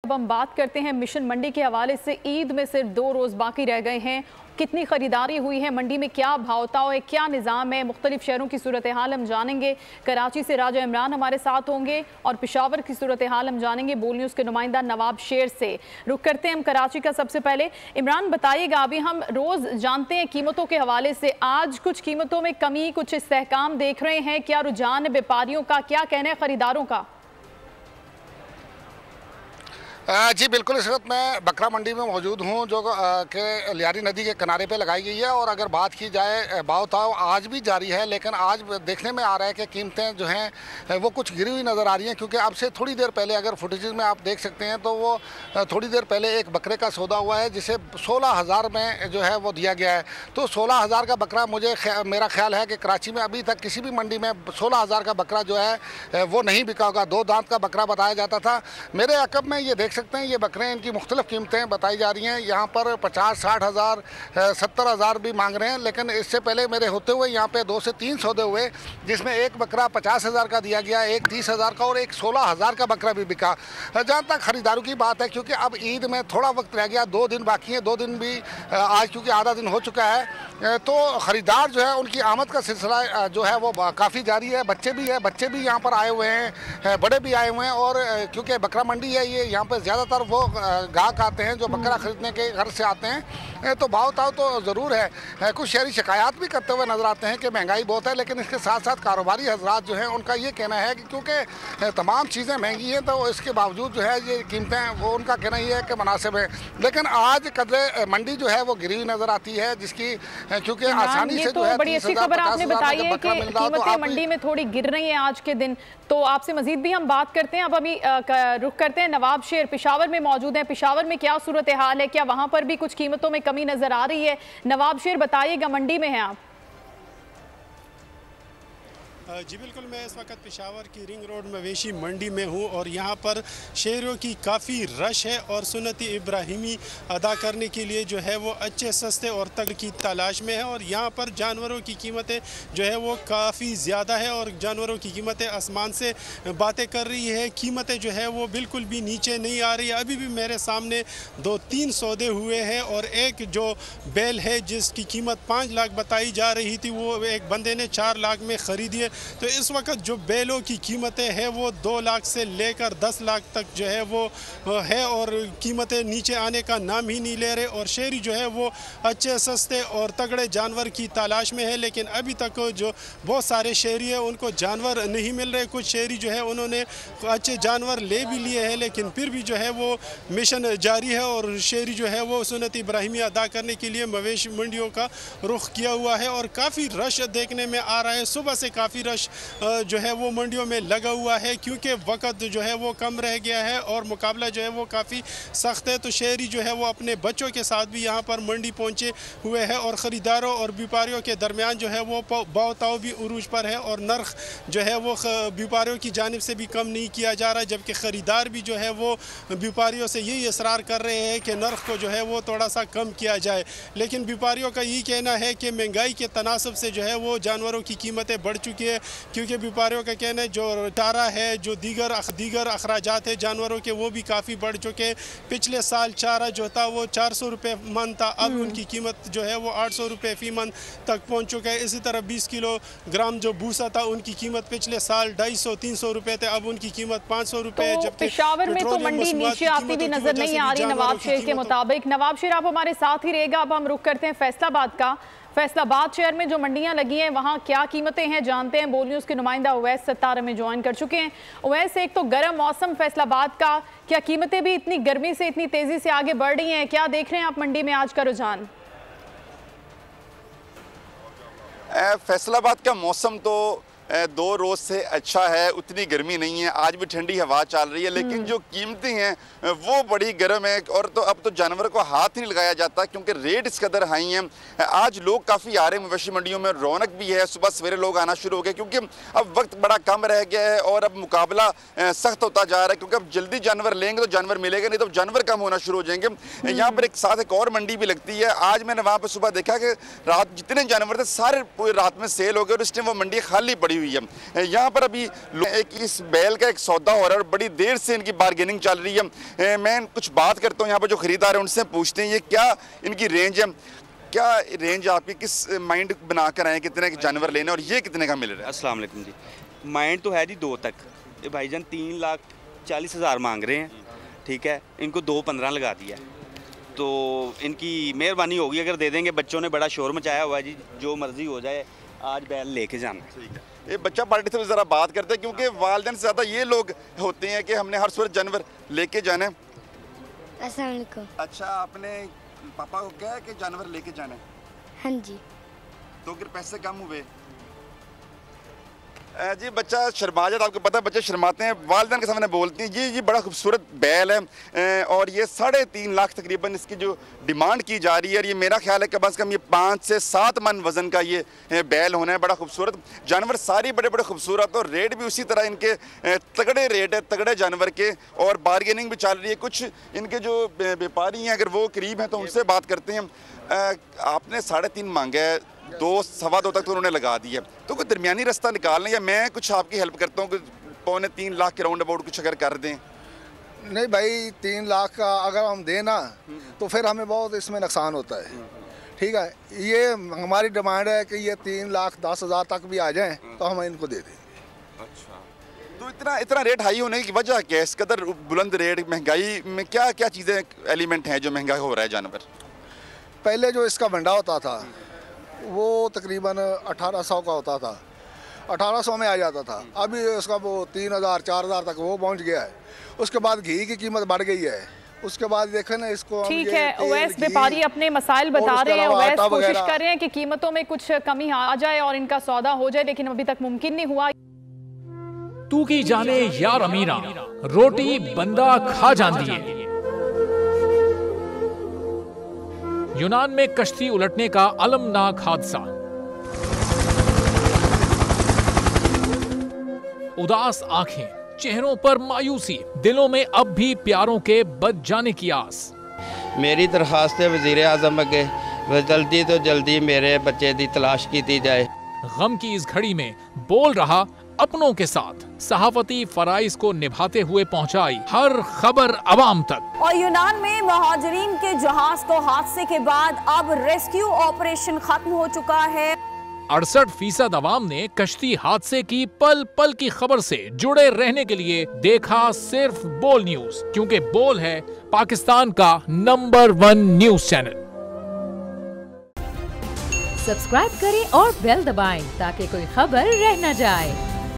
अब हम बात करते हैं मिशन मंडी के हवाले से। ईद में सिर्फ 2 रोज बाकी रह गए हैं। कितनी खरीदारी हुई है, मंडी में क्या भावताव है, क्या निज़ाम है, मुख्तलिफ शहरों की सूरत हाल हम जानेंगे। कराची से राजा इमरान हमारे साथ होंगे और पेशावर की सूरत हाल हम जानेंगे बोल न्यूज़ के नुमाइंदा नवाब शेर से। रुख करते हैं हम कराची का। सबसे पहले इमरान बताइएगा, अभी हम रोज़ जानते हैं कीमतों के हवाले से, आज कुछ कीमतों में कमी, कुछ इस्तेहकाम देख रहे हैं, क्या रुझान है व्यापारियों का, क्या कहना है खरीदारों का? जी बिल्कुल, इस वक्त मैं बकरा मंडी में मौजूद हूँ जो कि लियारी नदी के किनारे पे लगाई गई है। और अगर बात की जाए भाव-ताव आज भी जारी है, लेकिन आज देखने में आ रहा है कि कीमतें जो हैं वो कुछ गिरी हुई नज़र आ रही हैं। क्योंकि अब से थोड़ी देर पहले अगर फुटेजेस में आप देख सकते हैं तो वो थोड़ी देर पहले एक बकरे का सौदा हुआ है जिसे 16,000 में जो है वो दिया गया है। तो 16,000 का बकरा मेरा ख्याल है कि कराची में अभी तक किसी भी मंडी में 16,000 का बकरा जो है वो नहीं बिका होगा। 2 दांत का बकरा बताया जाता था। मेरे अकब में ये देख सकते हैं, ये बकरे, इनकी मुख्तलिफ कीमतें बताई जा रही हैं। यहाँ पर 50-60 हज़ार 70 हज़ार भी मांग रहे हैं। लेकिन इससे पहले मेरे होते हुए यहाँ पे 2 से 3 सौदे हुए, जिसमें एक बकरा 50,000 का दिया गया, एक 30,000 का और एक 16,000 का बकरा भी बिका। जहाँ तक खरीदारों की बात है, क्योंकि अब ईद में थोड़ा वक्त रह गया, 2 दिन बाकी हैं, 2 दिन भी आज क्योंकि आधा दिन हो चुका है, तो ख़रीदार जो है उनकी आमद का सिलसिला जो है वो काफ़ी जारी है। बच्चे भी यहाँ पर आए हुए हैं, बड़े भी आए हुए हैं। और क्योंकि बकरा मंडी है ये, यहाँ पर ज़्यादातर वो गाहक आते हैं जो बकरा खरीदने के घर से आते हैं। तो भाव-ताव तो ज़रूर है। कुछ शहरी शिकायत भी करते हुए नज़र आते हैं कि महंगाई बहुत है, लेकिन इसके साथ साथ कारोबारी हजरात जो हैं उनका ये कहना है कि क्योंकि तमाम चीज़ें महंगी हैं तो इसके बावजूद जो है ये कीमतें, वो उनका कहना ये है कि मुनासिब है। लेकिन आज कदरे मंडी जो है वो गिरी हुई नज़र आती है, जिसकी क्योंकि आसानी से जो है बड़ी अच्छी खबर आपने बताई है कि कीमतें मंडी में थोड़ी गिर रही हैं आज के दिन। तो आपसे मजीद भी हम बात करते हैं। अब अभी रुख करते हैं नवाब शेर, पेशावर में मौजूद हैं। पेशावर में क्या सूरत हाल है, क्या वहां पर भी कुछ कीमतों में कमी नजर आ रही है? नवाब शेर बताइएगा, मंडी में हैं आप। जी बिल्कुल, मैं इस वक्त पेशावर की रिंग रोड मवेशी मंडी में हूँ और यहाँ पर शेरों की काफ़ी रश है और सुन्नत इब्राहिमी अदा करने के लिए जो है वो अच्छे सस्ते और तगड़ की तलाश में है। और यहाँ पर जानवरों की कीमतें जो है वो काफ़ी ज़्यादा है और जानवरों की कीमतें आसमान से बातें कर रही है। कीमतें जो है वो बिल्कुल भी नीचे नहीं आ रही है। अभी भी मेरे सामने 2-3 सौदे हुए हैं और एक जो बैल है जिसकी कीमत 5 लाख बताई जा रही थी, वो एक बंदे ने 4 लाख में ख़रीदी है। तो इस वक्त जो बैलों की कीमतें हैं वो 2 लाख से लेकर 10 लाख तक जो है वो है और कीमतें नीचे आने का नाम ही नहीं ले रहे। और शहरी जो है वो अच्छे सस्ते और तगड़े जानवर की तलाश में है, लेकिन अभी तक जो बहुत सारे शहरी हैं उनको जानवर नहीं मिल रहे। कुछ शहरी जो है उन्होंने अच्छे जानवर ले भी लिए हैं, लेकिन फिर भी जो है वो मिशन जारी है और शहरी जो है वो सुन्नत इब्राहिमी अदा करने के लिए मवेशी मंडियों का रुख किया हुआ है। और काफ़ी रश देखने में आ रहा है। सुबह से काफ़ी रश जो है वो मंडियों में लगा हुआ है, क्योंकि वक्त जो है वो कम रह गया है और मुकाबला जो है वो काफ़ी सख्त है। तो शहरी जो है वो अपने बच्चों के साथ भी यहाँ पर मंडी पहुँचे हुए हैं और ख़रीदारों और व्यापारियों के दरमियान जो है वो भाव-ताव भी उरूज पर है और नर्ख जो है वो व्यापारियों की जानिब से भी कम नहीं किया जा रहा है। जबकि ख़रीदार भी जो है वो व्यापारियों से यही इसरार कर रहे हैं कि नर्ख को जो है वो थोड़ा सा कम किया जाए। लेकिन व्यापारियों का यही कहना है कि महंगाई के तनासब से जो है वो जानवरों की कीमतें बढ़ चुकी है, क्योंकि व्यापारियों का कहना है जो चारा है, जो दीगर अखराजात है जानवरों के, वो भी काफ़ी बढ़ चुके हैं। पिछले साल चारा जो था वो 400 रुपये मन था, अब उनकी कीमत जो है वो 800 रुपये फ़ी मन तक पहुंच चुका है। इसी तरह 20 किलोग्राम जो भूसा था उनकी कीमत पिछले साल 250-300 रुपये थे, अब उनकी कीमत 500 रुपये। तो पेशावर में तो मंडी नीचे आती भी नजर नहीं आ रही नवाब शेर के मुताबिक। नवाब शेर, आप हमारे साथ ही रहेगा। अब हम रुख करते हैं फैसलाबाद का। फैसलाबाद शहर में जो मंडियां लगी हैं वहां क्या कीमतें हैं जानते हैं। बोल न्यूज़ के नुमाइंदा उवैस सत्तार में ज्वाइन कर चुके हैं। उवैस, एक तो गर्म मौसम फैसलाबाद का, क्या कीमतें भी इतनी गर्मी से इतनी तेजी से आगे बढ़ रही हैं? क्या देख रहे हैं आप मंडी में आज का रुझान? फैसलाबाद का मौसम तो 2 रोज़ से अच्छा है, उतनी गर्मी नहीं है, आज भी ठंडी हवा चल रही है, लेकिन जो कीमतें हैं वो बड़ी गर्म है। और तो अब तो जानवर को हाथ ही नहीं लगाया जाता क्योंकि रेट इस कदर हाई हैं। आज लोग काफ़ी आ रहे हैं मवेशी मंडियों में, रौनक भी है, सुबह सवेरे लोग आना शुरू हो गए क्योंकि अब वक्त बड़ा कम रह गया है और अब मुकाबला सख्त होता जा रहा है। क्योंकि अब जल्दी जानवर लेंगे तो जानवर मिलेगा, नहीं तो जानवर कम होना शुरू हो जाएंगे। यहाँ पर एक साथ एक और मंडी भी लगती है। आज मैंने वहाँ पर सुबह देखा कि रात जितने जानवर थे सारे पूरी रात में सेल हो गए और इस टाइम वो मंडी खाली पड़ी हुई है। यहाँ पर अभी एक इस बैल का एक सौदा हो रहा है और बड़ी देर से इनकी बारगेनिंग चल रही है। मैं कुछ बात करता हूँ यहाँ पर जो खरीदार हैं उनसे पूछते हैं ये क्या इनकी रेंज है, क्या रेंज आपकी किस माइंड बना कर आए कितने जानवर लेने और ये कितने का मिल रहा है? अस्सलाम वालेकुम जी, माइंड तो है जी 2 तक, ये भाईजान 3,40,000 मांग रहे हैं, ठीक है, इनको 2,15 लगा दिया, तो इनकी मेहरबानी होगी अगर दे देंगे। बच्चों ने बड़ा शोर मचाया हुआ है जी, जो मर्जी हो जाए आज बैल लेके जाना है। ठीक है, ये बच्चा पार्टी से ज़रा बात करते हैं क्योंकि वालिदैन से ज़्यादा ये लोग होते हैं कि हमने हर सूरत जानवर लेके जाना है। अस्सलाम वालेकुम। अच्छा, आपने पापा को कहा है कि जानवर लेके जाना है? हाँ जी। तो फिर पैसे कम हुए जी। बच्चा शर्मा जाता, आपको पता है बच्चे शर्माते हैं, वालिदैन के सामने बोलती हैं। ये बड़ा खूबसूरत बैल है और ये 3.5 लाख तकरीबन इसकी जो डिमांड की जा रही है और ये मेरा ख्याल है कि कम से कम ये 5 से 7 मन वज़न का ये बैल होना है। बड़ा खूबसूरत जानवर, सारी बड़े बड़े खूबसूरत और रेट भी उसी तरह इनके तगड़े रेट है, तगड़े जानवर के, और बारगेनिंग भी चल रही है। कुछ इनके जो व्यापारी हैं अगर वो करीब हैं तो उनसे बात करते हैं। आपने 3.5 मांगा है, 2 सवा 2 तक तो उन्होंने लगा दिया, तो कोई दरमियानी रास्ता निकाल लें या मैं कुछ आपकी हेल्प करता हूँ, 2.25 लाख के राउंड अबाउट कुछ अगर कर दें? नहीं भाई, 3 लाख का अगर हम दें ना तो फिर हमें बहुत इसमें नुकसान होता है। ठीक है, ये हमारी डिमांड है कि ये 3,10,000 तक भी आ जाएं तो हम इनको दे देंगे। अच्छा, तो इतना रेट हाई होने की वजह क्या है? इस कदर बुलंद रेट, महंगाई में क्या क्या चीज़ें एलिमेंट हैं जो महंगा हो रहा है जानवर? पहले जो इसका भंडा होता था वो तकरीबन 1800 का होता था, 1800 में आ जाता था। अभी उसका वो 3,000 4,000 तक वो पहुंच गया है। उसके बाद घी की कीमत बढ़ गई है। उसके बाद देखें ना इसको, ठीक है, ओवैस व्यापारी अपने मसाइल बता रहे हैं, ओवैस कोशिश कर रहे हैं कि कीमतों में कुछ कमी आ जाए और इनका सौदा हो जाए, लेकिन अभी तक मुमकिन नहीं हुआ। तू की जाने यार अमीरा, रोटी बंदा खा जाती है। यूनान में कश्ती उलटने का अलमनाक हादसा, उदास आंखें, चेहरों पर मायूसी, दिलों में अब भी प्यारों के बच जाने की आस। मेरी दरखास्त है वजीर आजम अगे जल्दी तो जल्दी मेरे बच्चे की तलाश की जाए। गम की इस घड़ी में बोल रहा अपनों के साथ, सहाफती फराइज को निभाते हुए पहुंचाई हर खबर अवाम तक। और यूनान में महाजरीन के जहाज को हादसे के बाद अब रेस्क्यू ऑपरेशन खत्म हो चुका है। 68% अवाम ने कश्ती हादसे की पल पल की खबर से जुड़े रहने के लिए देखा सिर्फ बोल न्यूज, क्योंकि बोल है पाकिस्तान का नंबर 1 न्यूज चैनल। सब्सक्राइब करें और बेल दबाएं ताकि कोई खबर रह न जाए।